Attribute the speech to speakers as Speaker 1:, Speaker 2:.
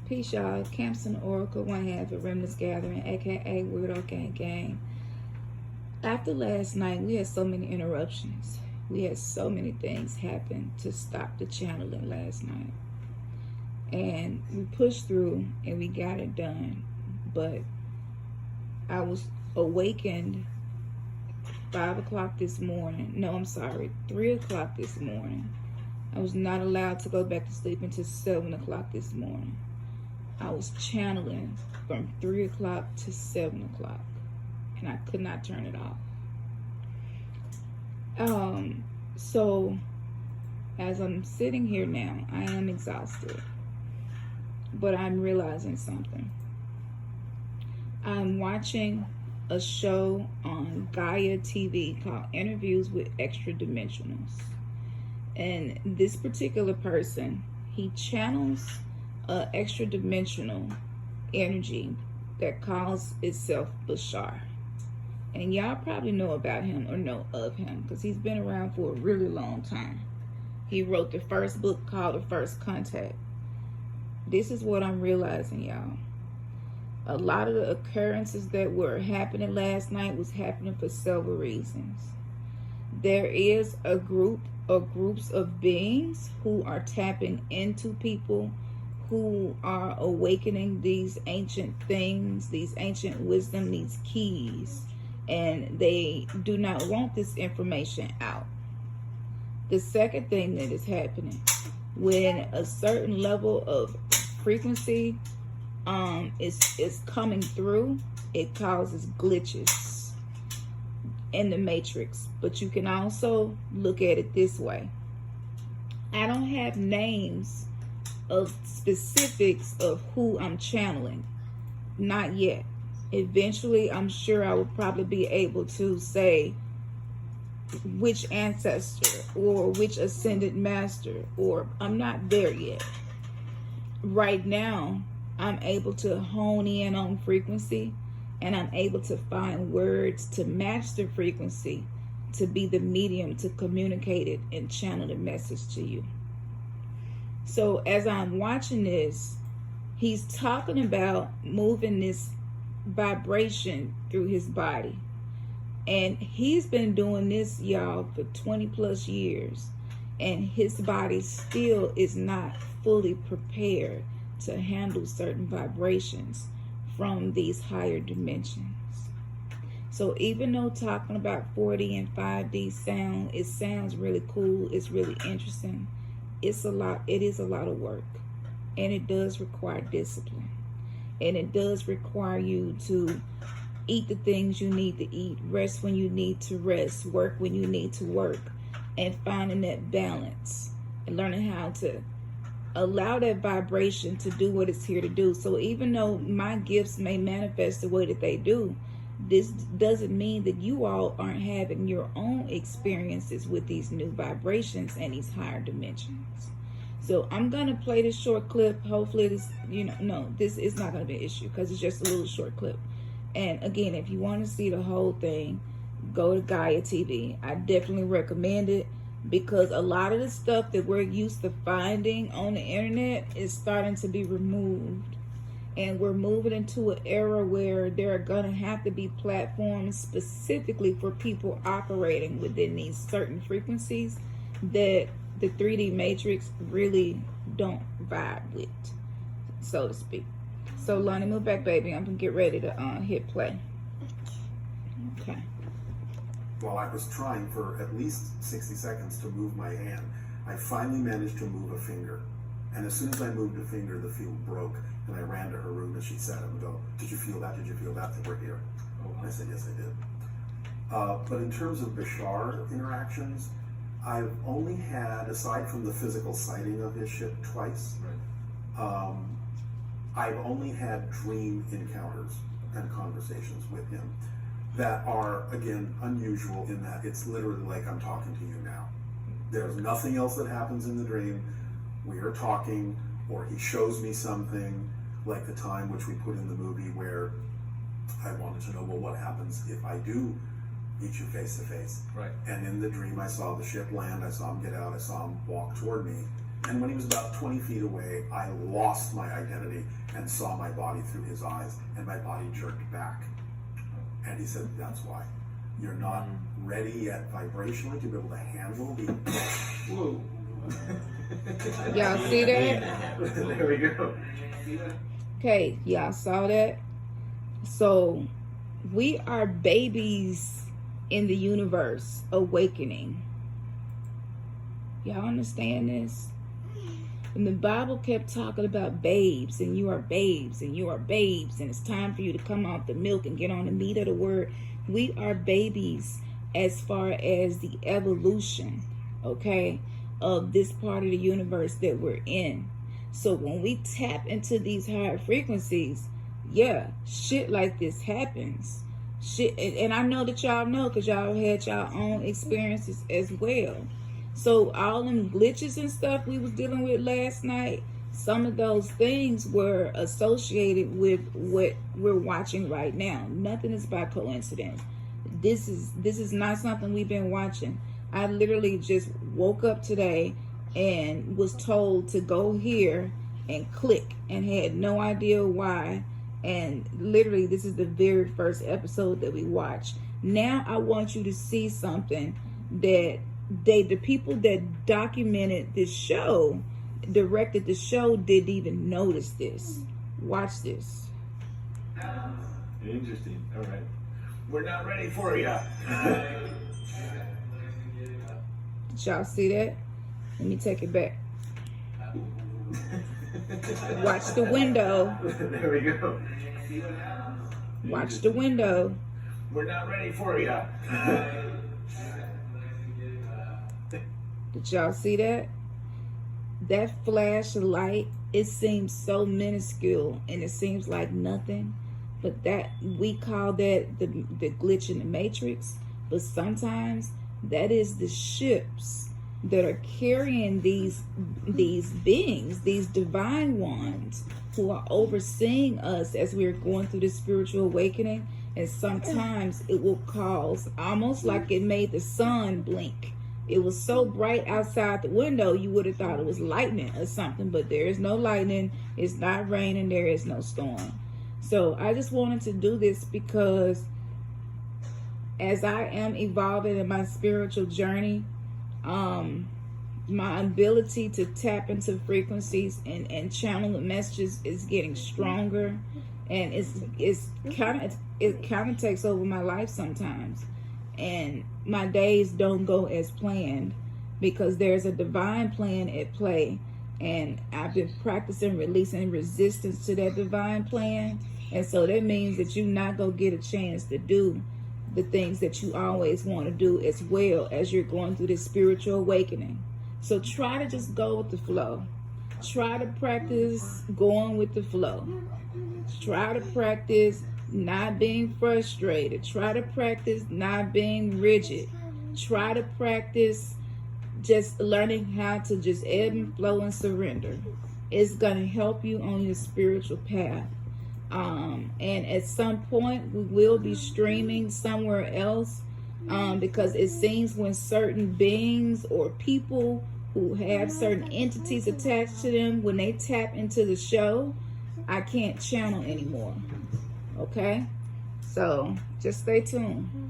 Speaker 1: Peace, y'all. Campson Oracle, one half of Remnants Gathering, aka Weirdo Gang Gang. After last night, we had so many interruptions. We had so many things happen to stop the channeling last night. And we pushed through and we got it done. But I was awakened 5 o'clock this morning. No, I'm sorry, 3 o'clock this morning. I was not allowed to go back to sleep until 7 o'clock this morning. I was channeling from 3 o'clock to 7 o'clock, and I could not turn it off. So as I'm sitting here now, I am exhausted, but I'm realizing something. I'm watching a show on Gaia TV called Interviews with Extra Dimensionals. And this particular person, he channels extra dimensional energy that calls itself Bashar. And y'all probably know about him or know of him because he's been around for a really long time. He wrote the first book called The First Contact. This is what I'm realizing, y'all. A lot of the occurrences that were happening last night was happening for several reasons. There is a group or groups of beings who are tapping into people who are awakening these ancient things, these ancient wisdom, these keys, and they do not want this information out. The second thing that is happening, when a certain level of frequency is coming through, it causes glitches in the matrix. But you can also look at it this way. I don't have names of specifics of who I'm channeling, not yet. Eventually, I'm sure I will probably be able to say which ancestor or which ascended master, or I'm not there yet. Right now, I'm able to hone in on frequency, and I'm able to find words to match the frequency to be the medium to communicate it and channel the message to you. So as I'm watching this, he's talking about moving this vibration through his body. And he's been doing this, y'all, for 20 plus years. And his body still is not fully prepared to handle certain vibrations from these higher dimensions. So even though talking about 4D and 5D sound, it sounds really cool, it's really interesting, it is a lot of work, and it does require discipline, and it does require you to eat the things you need to eat, rest when you need to rest, work when you need to work, and finding that balance and learning how to allow that vibration to do what it's here to do. So even though my gifts may manifest the way that they do, this doesn't mean that you all aren't having your own experiences with these new vibrations and these higher dimensions. So I'm going to play this short clip. Hopefully this, this is not going to be an issue because it's just a little short clip. And again, if you want to see the whole thing, go to Gaia TV. I definitely recommend it because a lot of the stuff that we're used to finding on the internet is starting to be removed. And we're moving into an era where there are going to have to be platforms specifically for people operating within these certain frequencies that the 3D matrix really don't vibe with, so to speak. So Lonnie, move back, baby. I'm going to get ready to hit play. Okay.
Speaker 2: While I was trying for at least 60 seconds to move my hand, I finally managed to move a finger. And as soon as I moved a finger, the field broke. And I ran to her room and she sat up and go, "Did you feel that? Did you feel that? That we're here?" And I said, "Yes, I did." But in terms of Bashar interactions, I've only had, aside from the physical sighting of his ship twice, I've only had dream encounters and conversations with him that are, again, unusual in that it's literally like I'm talking to you now. There's nothing else that happens in the dream. We are talking, or he shows me something, like the time which we put in the movie where I wanted to know, well, what happens if I do meet you face to face?
Speaker 3: Right.
Speaker 2: And in the dream, I saw the ship land, I saw him get out, I saw him walk toward me, And when he was about 20 feet away, I lost my identity and saw my body through his eyes, and my body jerked back. And he said, that's why. You're not ready yet vibrationally to be able to handle the... Whoa.
Speaker 1: Y'all see that?
Speaker 2: There we go.
Speaker 1: Okay, y'all saw that? So, we are babies in the universe awakening. Y'all understand this? And the Bible kept talking about babes, and you are babes, and you are babes, and it's time for you to come off the milk and get on the meat of the word. We are babies as far as the evolution, okay, of this part of the universe that we're in. So when we tap into these higher frequencies, yeah, shit like this happens. Shit, and I know that y'all know because y'all had y'all own experiences as well. So all them glitches and stuff we was dealing with last night, some of those things were associated with what we're watching right now. Nothing is by coincidence. This is not something we've been watching. I literally just woke up today and was told to go here and click and had no idea why. And literally this is the very first episode that we watched. Now I want you to see something that the people that documented this show, directed the show, didn't even notice this. Watch this.
Speaker 3: Interesting. All right. We're not ready for you.
Speaker 1: Did y'all see that? Let me take it back. Watch the window.
Speaker 3: There we go.
Speaker 1: Watch the window.
Speaker 3: We're not ready for you.
Speaker 1: Did y'all see that? That flash of light, it seems so minuscule and it seems like nothing. But that, we call that the glitch in the matrix. But sometimes that is the ships that are carrying these beings, these divine ones who are overseeing us as we're going through this spiritual awakening. And sometimes it will cause, almost like it made the sun blink. It was so bright outside the window, you would have thought it was lightning or something, but there is no lightning. It's not raining. There is no storm. So I just wanted to do this because as I am evolving in my spiritual journey, my ability to tap into frequencies and channel the messages is getting stronger, and it kind of takes over my life sometimes. And my days don't go as planned because there's a divine plan at play, and I've been practicing releasing resistance to that divine plan. And so that means that you're not gonna get a chance to do the things that you always want to do, as well as you're going through this spiritual awakening. So try to just go with the flow. Try to practice going with the flow. Try to practice not being frustrated. Try to practice not being rigid. Try to practice just learning how to just ebb and flow and surrender. It's going to help you on your spiritual path. And at some point we will be streaming somewhere else, because it seems when certain beings or people who have certain entities attached to them, when they tap into the show, I can't channel anymore. Okay, so just stay tuned.